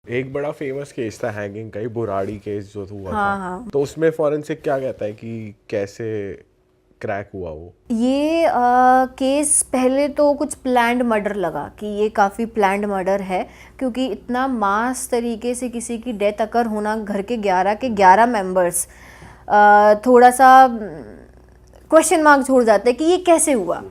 एक बड़ा famous case था हैंगिंग का ही, बुराड़ी केस जो हुआ था। हाँ हाँ। तो उसमें फॉरेंसिक क्या कहता है कि कैसे क्रैक हुआ वो? ये केस पहले तो कुछ प्लान्ड मर्डर लगा कि ये काफ़ी प्लान्ड मर्डर है, क्योंकि इतना मास तरीके से किसी की डेथ अकर होना, घर के 11 के 11 मेंबर्स, थोड़ा सा क्वेश्चन मार्क छोड़ जाते हैं कि ये कैसे हुआ।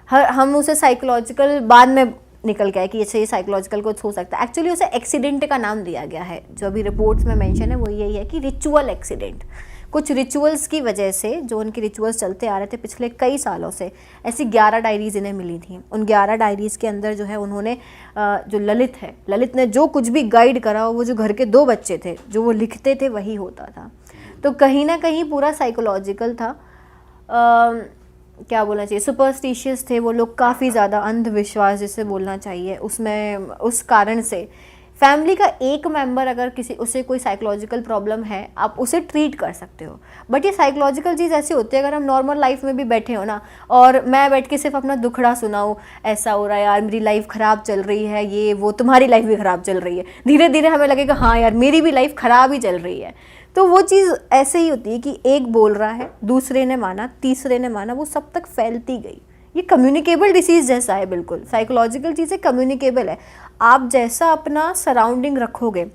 हर हम उसे साइकोलॉजिकल बाद में निकल के आए कि अच्छा ये साइकोलॉजिकल कुछ हो सकता है। एक्चुअली उसे एक्सीडेंट का नाम दिया गया है, जो अभी रिपोर्ट्स में मेंशन है वो यही है कि रिचुअल एक्सीडेंट। कुछ रिचुअल्स की वजह से, जो उनके रिचुअल्स चलते आ रहे थे पिछले कई सालों से, ऐसी 11 डायरीज इन्हें मिली थी। उन 11 डायरीज के अंदर जो है उन्होंने जो ललित है, ललित ने जो कुछ भी गाइड करा, वो जो घर के 2 बच्चे थे जो वो लिखते थे वही होता था। तो कहीं ना कहीं पूरा साइकोलॉजिकल था। क्या बोलना चाहिए, सुपरस्टिशियस थे वो लोग, काफ़ी ज़्यादा अंधविश्वास जिसे बोलना चाहिए उसमें। उस कारण से फैमिली का एक मेंबर अगर किसी उसे कोई साइकोलॉजिकल प्रॉब्लम है, आप उसे ट्रीट कर सकते हो। बट ये साइकोलॉजिकल चीज़ ऐसी होती है, अगर हम नॉर्मल लाइफ में भी बैठे हो ना, और मैं बैठ के सिर्फ अपना दुखड़ा सुनाऊँ, ऐसा हो रहा है यार, मेरी लाइफ ख़राब चल रही है, ये वो, तुम्हारी लाइफ भी ख़राब चल रही है, धीरे धीरे हमें लगेगा हाँ यार मेरी भी लाइफ ख़राब ही चल रही है। तो वो चीज़ ऐसे ही होती है कि एक बोल रहा है, दूसरे ने माना, तीसरे ने माना, वो सब तक फैलती गई। ये कम्युनिकेबल डिसीज़ जैसा है, बिल्कुल साइकोलॉजिकल चीज़ें कम्युनिकेबल है। आप जैसा अपना सराउंडिंग रखोगे,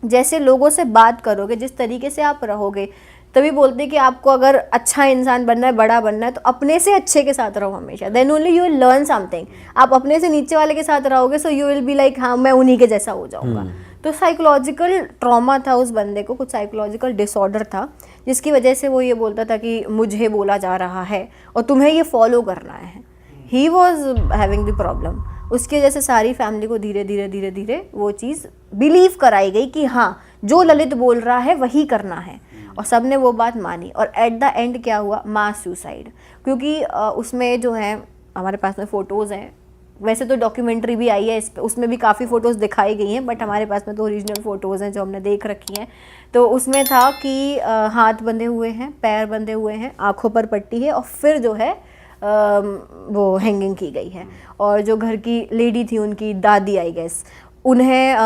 जैसे लोगों से बात करोगे, जिस तरीके से आप रहोगे, तभी बोलते हैं कि आपको अगर अच्छा इंसान बनना है, बड़ा बनना है, तो अपने से अच्छे के साथ रहो हमेशा, then only you will learn something. आप अपने से नीचे वाले के साथ रहोगे, so you will be like हाँ मैं उन्हीं के जैसा हो जाऊंगा। तो साइकोलॉजिकल ट्रॉमा था उस बंदे को, कुछ साइकोलॉजिकल डिसऑर्डर था, जिसकी वजह से वो ये बोलता था कि मुझे बोला जा रहा है और तुम्हें ये फॉलो करना है। He was having the problem. उसकी वजह से सारी फैमिली को धीरे धीरे धीरे धीरे वो चीज़ बिलीव कराई गई कि हाँ जो ललित बोल रहा है वही करना है, और सब ने वो बात मानी। और एट द एंड क्या हुआ, मास सुसाइड। क्योंकि उसमें जो है हमारे पास में फ़ोटोज़ हैं, वैसे तो डॉक्यूमेंट्री भी आई है इस पे, उसमें भी काफ़ी फ़ोटोज़ दिखाई गई हैं, बट हमारे पास में तो ओरिजिनल फ़ोटोज़ हैं जो हमने देख रखी हैं। तो उसमें था कि हाथ बंधे हुए हैं, पैर बंधे हुए हैं, आँखों पर पट्टी है, और फिर जो है वो हैंगिंग की गई है। और जो घर की लेडी थी, उनकी दादी आई गेस, उन्हें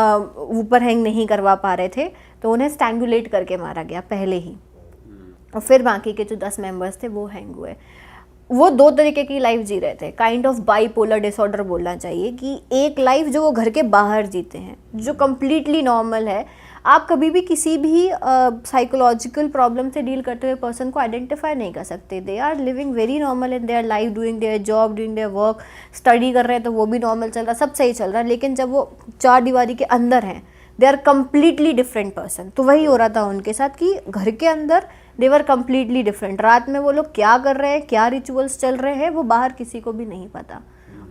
ऊपर हैंग नहीं करवा पा रहे थे, तो उन्हें स्ट्रैंगुलेट करके मारा गया पहले ही, और फिर बाकी के जो 10 मेंबर्स थे वो हैंग हुए। वो 2 तरीके की लाइफ जी रहे थे, काइंड ऑफ बाईपोलर डिसऑर्डर बोलना चाहिए, कि एक लाइफ जो वो घर के बाहर जीते हैं, जो कम्प्लीटली नॉर्मल है। आप कभी भी किसी भी साइकोलॉजिकल प्रॉब्लम से डील करते हुए पर्सन को आइडेंटिफाई नहीं कर सकते। They are living very normal in their life, doing their job, doing their work, study कर रहे हैं तो वो भी नॉर्मल चल रहा है, सब सही चल रहा है। लेकिन जब वो 4 दीवारी के अंदर हैं, they are completely different person. तो वही हो रहा था उनके साथ कि घर के अंदर दे वर कम्प्लीटली डिफरेंट। रात में वो लोग क्या कर रहे हैं, क्या रिचुअल्स चल रहे हैं, वो बाहर किसी को भी नहीं पता।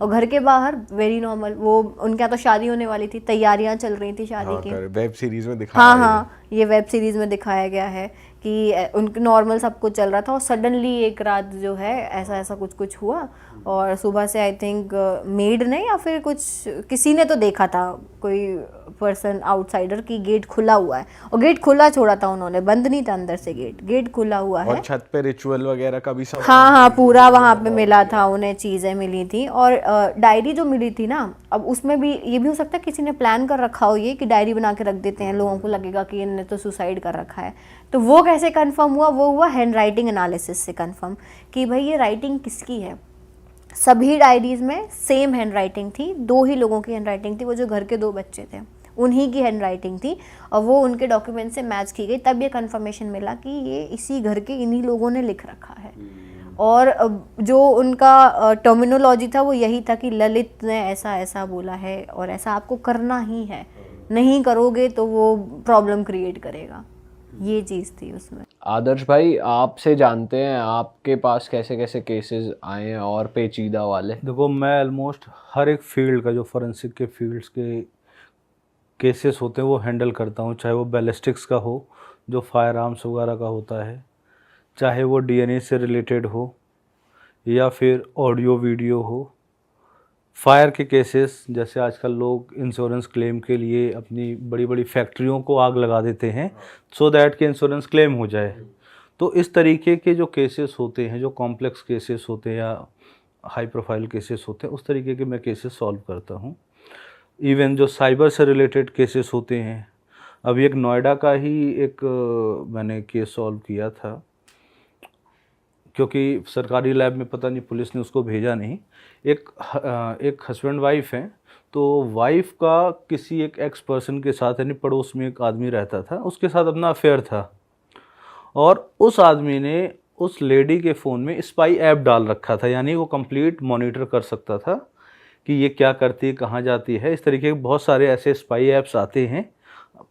और घर के बाहर वेरी नॉर्मल। वो उनके यहाँ तो शादी होने वाली थी, तैयारियां चल रही थी शादी हाँ, की। वेब सीरीज में हाँ दिखाया है ये। हाँ, ये वेब सीरीज में दिखाया गया है कि उनके नॉर्मल सब कुछ चल रहा था, और सडनली एक रात जो है ऐसा ऐसा कुछ कुछ हुआ। और सुबह से आई थिंक मेड ने या फिर कुछ किसी ने तो देखा था, कोई पर्सन आउटसाइडर, की गेट खुला हुआ है, और गेट खुला छोड़ा था उन्होंने, बंद नहीं था अंदर से, गेट खुला हुआ और है। छत पे रिचुअल वगैरह का भी हाँ सामान हाँ, था, पूरा जो वहाँ पे बहुत मिला था, बढ़िया। उन्हें चीज़ें मिली थी। और डायरी जो मिली थी ना, अब उसमें भी ये भी हो सकता है किसी ने प्लान कर रखा हो, ये कि डायरी बना के रख देते हैं, लोगों को लगेगा कि इन्होंने तो सुसाइड कर रखा है। तो वो कैसे कंफर्म हुआ, वो हुआ हैंड राइटिंग एनालिसिस से कंफर्म, कि भाई ये राइटिंग किसकी है। सभी डायरीज में सेम हैंड राइटिंग थी, 2 ही लोगों की हैंड राइटिंग थी, वो जो घर के 2 बच्चे थे उन्हीं की हैंड राइटिंग थी, और वो उनके डॉक्यूमेंट से मैच की गई। तब ये कंफर्मेशन मिला कि ये इसी घर के इन्हीं लोगों ने लिख रखा है। और जो उनका टर्मिनोलॉजी था वो यही था कि ललित ने ऐसा ऐसा बोला है और ऐसा आपको करना ही है, नहीं करोगे तो वो प्रॉब्लम क्रिएट करेगा। ये चीज़ थी उसमें। आदर्श भाई, आपसे जानते हैं आपके पास कैसे कैसे केसेस आए हैं और पेचीदा वाले। देखो, मैं ऑलमोस्ट हर एक फील्ड का, जो फोरेंसिक के फील्ड्स के केसेस होते हैं वो हैंडल करता हूँ। चाहे वो बैलिस्टिक्स का हो, जो फायर आर्म्स वगैरह का होता है, चाहे वो डीएनए से रिलेटेड हो, या फिर ऑडियो वीडियो हो। फायर के केसेस, जैसे आजकल लोग इंश्योरेंस क्लेम के लिए अपनी बड़ी बड़ी फैक्ट्रियों को आग लगा देते हैं सो दैट कि इंश्योरेंस क्लेम हो जाए। तो इस तरीके के जो केसेस होते हैं, जो कॉम्प्लेक्स केसेस होते हैं या हाई प्रोफाइल केसेस होते हैं, उस तरीके के मैं केसेस सॉल्व करता हूँ। इवन जो साइबर से रिलेटेड केसेस होते हैं। अभी एक नोएडा का ही एक मैंने केस सॉल्व किया था, क्योंकि सरकारी लैब में पता नहीं पुलिस ने उसको भेजा नहीं। एक हस्बैंड वाइफ हैं, तो वाइफ का किसी एक एक्स पर्सन के साथ, यानी पड़ोस में एक आदमी रहता था, उसके साथ अपना अफेयर था, और उस आदमी ने उस लेडी के फ़ोन में स्पाई ऐप डाल रखा था, यानी वो कंप्लीट मॉनिटर कर सकता था कि ये क्या करती है, कहाँ जाती है। इस तरीके के बहुत सारे ऐसे स्पाई ऐप्स आते हैं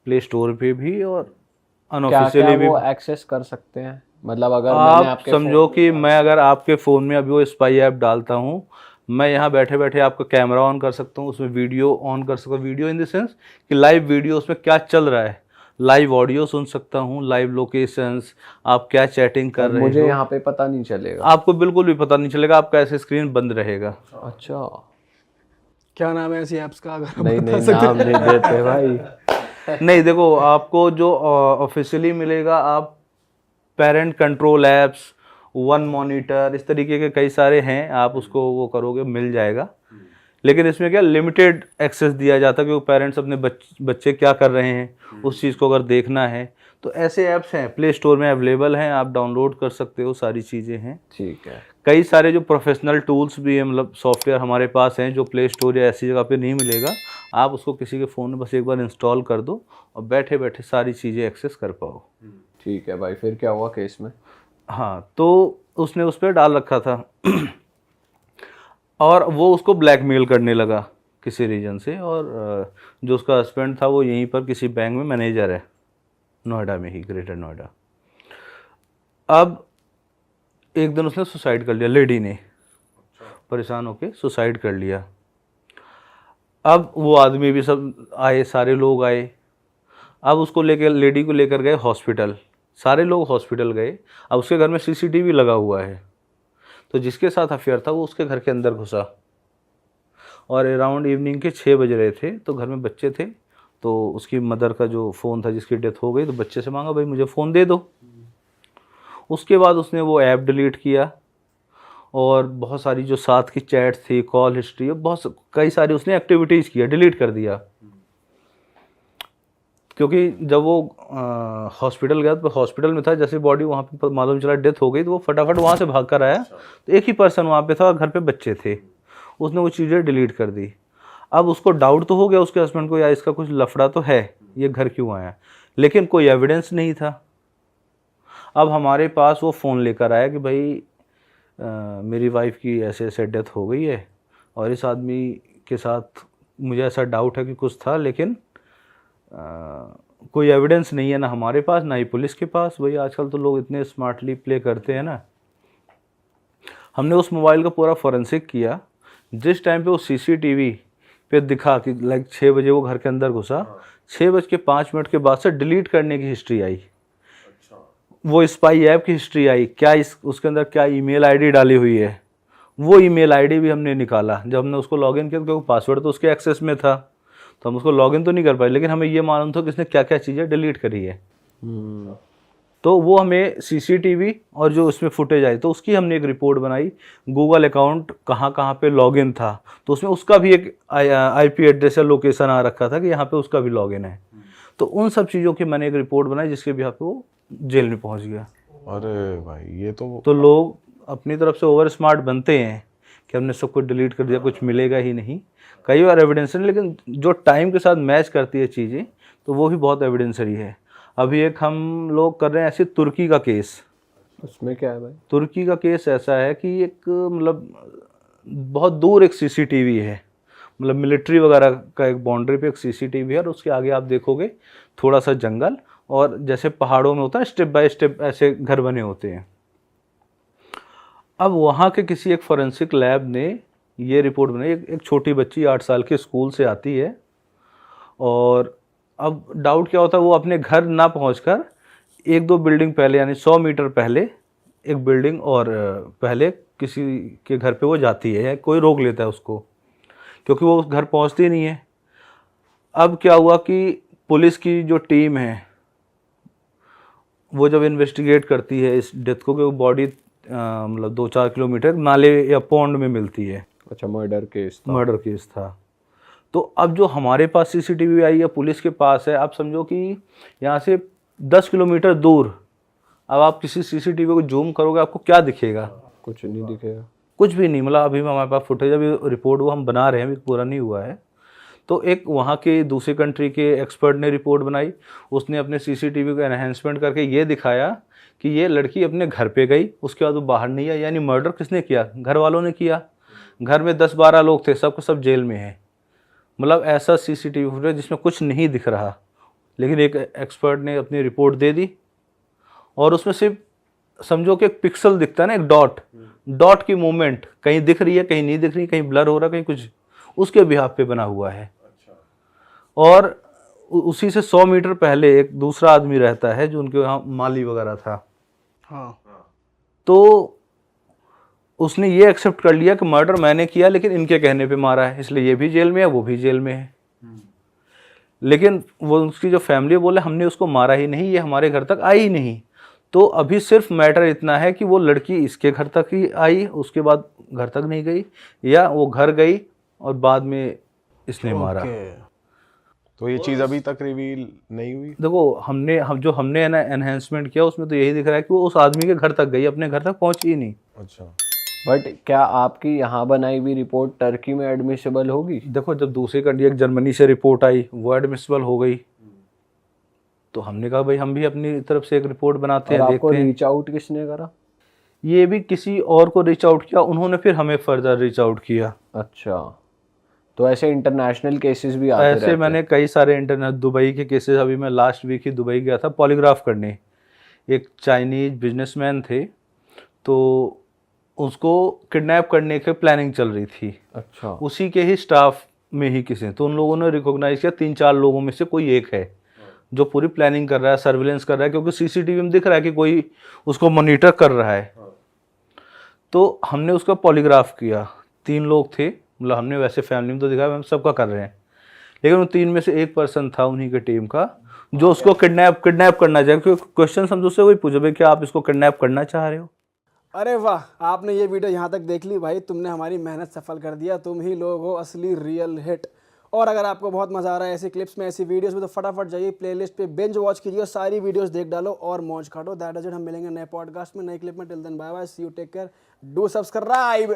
प्ले स्टोर पे भी और क्या अनऑफिशियली भी। वो एक्सेस कर सकते हैं? मतलब अगर मैंने आप आपके समझो कि मैं अगर आपके फ़ोन में अभी वो स्पाई ऐप डालता हूँ, मैं यहाँ बैठे बैठे आपका कैमरा ऑन कर सकता हूँ, उसमें वीडियो ऑन कर सकता हूँ, वीडियो इन द सेंस कि लाइव वीडियो उसमें क्या चल रहा है, लाइव ऑडियो सुन सकता हूँ, लाइव लोकेशंस, आप क्या चैटिंग कर रहे मुझे हो, यहाँ पे पता नहीं चलेगा। आपको बिल्कुल भी पता नहीं चलेगा, आपका ऐसे स्क्रीन बंद रहेगा। अच्छा, क्या नाम है ऐसी ऐप्स का, अगर आप नहीं बता नहीं, सकते? नाम नहीं देते भाई। नहीं देखो, आपको जो ऑफिशियली मिलेगा, आप parent control apps, one monitor, इस तरीके के कई सारे हैं, आप उसको वो करोगे मिल जाएगा। लेकिन इसमें क्या लिमिटेड एक्सेस दिया जाता है, क्योंकि पेरेंट्स अपने बच्चे क्या कर रहे हैं उस चीज़ को अगर देखना है तो ऐसे ऐप्स हैं, प्ले स्टोर में अवेलेबल हैं, आप डाउनलोड कर सकते हो, सारी चीज़ें हैं। ठीक है। कई सारे जो प्रोफेशनल टूल्स भी हैं, मतलब सॉफ्टवेयर हमारे पास हैं जो प्ले स्टोर या ऐसी जगह पे नहीं मिलेगा, आप उसको किसी के फ़ोन में बस एक बार इंस्टॉल कर दो और बैठे बैठे सारी चीज़ें एक्सेस कर पाओ। ठीक है भाई, फिर क्या हुआ केस में? हाँ, तो उसने उस पर डाल रखा था और वो उसको ब्लैकमेल करने लगा किसी रीजन से, और जो उसका हस्बैंड था वो यहीं पर किसी बैंक में मैनेजर है, नोएडा में ही, ग्रेटर नोएडा। अब एक दिन उसने सुसाइड कर लिया, लेडी ने परेशान होके सुसाइड कर लिया। अब वो आदमी भी सब आए, सारे लोग आए, अब उसको लेकर, लेडी को लेकर गए हॉस्पिटल, सारे लोग हॉस्पिटल गए। अब उसके घर में सीसीटीवी लगा हुआ है, तो जिसके साथ अफेयर था वो उसके घर के अंदर घुसा, और अराउंड इवनिंग के 6 बज रहे थे, तो घर में बच्चे थे, तो उसकी मदर का जो फ़ोन था, जिसकी डेथ हो गई, तो बच्चे से मांगा भाई मुझे फ़ोन दे दो। उसके बाद उसने वो ऐप डिलीट किया, और बहुत सारी जो साथ की चैट थी, कॉल हिस्ट्री, बहुत कई सारी उसने एक्टिविटीज़ किया, डिलीट कर दिया। क्योंकि जब वो हॉस्पिटल गया तो हॉस्पिटल में था, जैसे बॉडी वहाँ पे मालूम चला डेथ हो गई, तो वो फटाफट वहाँ से भाग कर आया, तो एक ही पर्सन वहाँ पे था और घर पे बच्चे थे, उसने वो चीज़ें डिलीट कर दी। अब उसको डाउट तो हो गया उसके हस्बैंड को, या इसका कुछ लफड़ा तो है, ये घर क्यों आया, लेकिन कोई एविडेंस नहीं था। अब हमारे पास वो फ़ोन लेकर आया कि भाई मेरी वाइफ की ऐसे ऐसे डेथ हो गई है, और इस आदमी के साथ मुझे ऐसा डाउट है कि कुछ था, लेकिन कोई एविडेंस नहीं है, ना हमारे पास ना ही पुलिस के पास। भाई आजकल तो लोग इतने स्मार्टली प्ले करते हैं ना। हमने उस मोबाइल का पूरा फॉरेंसिक किया, जिस टाइम पे वो सीसीटीवी पे दिखा कि लाइक 6 बजे वो घर के अंदर घुसा, 6:05 के बाद से डिलीट करने की हिस्ट्री आई, वो स्पाई ऐप की हिस्ट्री आई, क्या उसके अंदर क्या ईमेल आईडी डाली हुई है, वो ईमेल आईडी भी हमने निकाला। जब हमने उसको लॉगिन किया, क्योंकि पासवर्ड तो उसके एक्सेस में था, तो हम उसको लॉगिन तो नहीं कर पाए, लेकिन हमें ये मालूम था कि इसने क्या क्या चीज़ें डिलीट करी है। तो वो हमें सीसीटीवी और जो उसमें फुटेज आई, तो उसकी हमने एक रिपोर्ट बनाई, गूगल अकाउंट कहाँ कहाँ पे लॉगिन था, तो उसमें उसका भी एक आईपी एड्रेस या लोकेशन आ रखा था कि यहाँ पे उसका भी लॉगिन है। तो उन सब चीज़ों की मैंने एक रिपोर्ट बनाई, जिसके भी यहाँ पे वो जेल में पहुँच गया। अरे भाई ये तो लोग अपनी तरफ से ओवर स्मार्ट बनते हैं कि हमने सब कुछ डिलीट कर दिया, कुछ मिलेगा ही नहीं। कई बार एविडेंसरी, लेकिन जो टाइम के साथ मैच करती है चीज़ें, तो वो भी बहुत एविडेंसरी है। अभी एक हम लोग कर रहे हैं ऐसे तुर्की का केस। उसमें क्या है भाई? तुर्की का केस ऐसा है कि एक मतलब बहुत दूर एक सीसीटीवी है, मतलब मिलिट्री वगैरह का एक बाउंड्री पे एक सीसीटीवी है, और उसके आगे आप देखोगे थोड़ा सा जंगल, और जैसे पहाड़ों में होता है स्टेप बाय स्टेप ऐसे घर बने होते हैं। अब वहाँ के किसी एक फॉरेंसिक लैब ने ये रिपोर्ट बनाई, एक छोटी बच्ची 8 साल के स्कूल से आती है, और अब डाउट क्या होता है, वो अपने घर ना पहुंचकर 1-2 बिल्डिंग पहले, यानी 100 मीटर पहले एक बिल्डिंग और पहले किसी के घर पे वो जाती है, या कोई रोक लेता है उसको, क्योंकि वो उस घर पहुंचती नहीं है। अब क्या हुआ कि पुलिस की जो टीम है वो जब इन्वेस्टिगेट करती है इस डेथ को, कि वो बॉडी मतलब 2-4 किलोमीटर नाले या पौंड में मिलती है। अच्छा, मर्डर केस था। मर्डर केस था। तो अब जो हमारे पास सीसीटीवी आई है, पुलिस के पास है, आप समझो कि यहाँ से 10 किलोमीटर दूर अब आप किसी सीसीटीवी को जूम करोगे आपको क्या दिखेगा? कुछ नहीं दिखेगा। कुछ भी नहीं। मतलब अभी हमारे पास फुटेज, अभी रिपोर्ट वो हम बना रहे हैं, अभी पूरा नहीं हुआ है। तो एक वहाँ के दूसरी कंट्री के एक्सपर्ट ने रिपोर्ट बनाई, उसने अपने सीसीटीवी को एनहेंसमेंट करके ये दिखाया कि ये लड़की अपने घर पे गई, उसके बाद वो बाहर नहीं आई। यानी मर्डर किसने किया? घर वालों ने किया। घर में 10-12 लोग थे, सबको सब जेल में है। मतलब ऐसा सीसीटीवी फुटेज जिसमें कुछ नहीं दिख रहा, लेकिन एक एक्सपर्ट ने अपनी रिपोर्ट दे दी और उसमें सिर्फ समझो कि एक पिक्सल दिखता है ना, एक डॉट की मूवमेंट कहीं दिख रही है, कहीं नहीं दिख रही, कहीं ब्लर हो रहा है, कहीं कुछ, उसके बिहाफ पे बना हुआ है। और उसी से 100 मीटर पहले एक दूसरा आदमी रहता है जो उनके यहाँ माली वगैरह था। हाँ। तो उसने ये एक्सेप्ट कर लिया कि मर्डर मैंने किया, लेकिन इनके कहने पे मारा है, इसलिए ये भी जेल में है, वो भी जेल में है। लेकिन वो उसकी जो फैमिली बोले हमने उसको मारा ही नहीं, ये हमारे घर तक आई ही नहीं। तो अभी सिर्फ मैटर इतना है कि वो लड़की इसके घर तक ही आई, उसके बाद घर तक नहीं गई, या वो घर गई और बाद में इसने मारा। तो ये चीज़ अभी तक रिवील नहीं हुई। देखो हमने ना एनहेंसमेंट किया, उसमें तो यही दिख रहा है कि वो उस आदमी के घर तक गई, अपने घर तक पहुंची ही नहीं। अच्छा। बट क्या आपकी यहाँ बनाई हुई रिपोर्ट टर्की में एडमिसिबल होगी? देखो जब दूसरी कंट्री, एक जर्मनी से रिपोर्ट आई, वो एडमिसिबल हो गई, तो हमने कहा भाई हम भी अपनी तरफ से एक रिपोर्ट बनाते हैं, आपको देखते हैं। रीच आउट किसने करा? ये भी किसी और को रीच आउट किया, उन्होंने फिर हमें फर्दर रीच आउट किया। अच्छा, तो ऐसे इंटरनेशनल केसेस भी आते रहते ऐसे हैं? मैंने कई सारे इंटरनेट, दुबई के केसेस, अभी मैं लास्ट वीक ही दुबई गया था पॉलीग्राफ करने। एक चाइनीज बिजनेसमैन थे, तो उसको किडनैप करने की प्लानिंग चल रही थी। अच्छा। उसी के ही स्टाफ में ही किसी, तो उन लोगों ने रिकॉग्नाइज किया 3-4 लोगों में से कोई एक है जो पूरी प्लानिंग कर रहा है, सर्विलेंस कर रहा है, क्योंकि सीसीटीवी में दिख रहा है कि कोई उसको मॉनिटर कर रहा है। तो हमने उसका पॉलीग्राफ किया। 3 लोग थे, मतलब हमने वैसे फैमिली में तो दिखा, हम सबका कर रहे हैं, लेकिन उन 3 में से एक पर्सन था उन्हीं के टीम का जो उसको किडनैप करना चाहे। क्योंकि क्वेश्चन हम उससे वही पूछे, भाई क्या आप इसको किडनैप करना चाह रहे हो? अरे वाह, आपने ये वीडियो यहाँ तक देख ली भाई, तुमने हमारी मेहनत सफल कर दिया। तुम ही लोग हो असली रियल हिट। और अगर आपको बहुत मजा आ रहा है ऐसी क्लिप्स में, ऐसी वीडियोस में, तो फटाफट जाइए प्लेलिस्ट पे बिंज वॉच कीजिए, सारी वीडियोस देख डालो और मौज काटो। That is it. हम मिलेंगे नए पॉडकास्ट में, नए क्लिप में। Till then bye bye, see you, take care, do subscribe.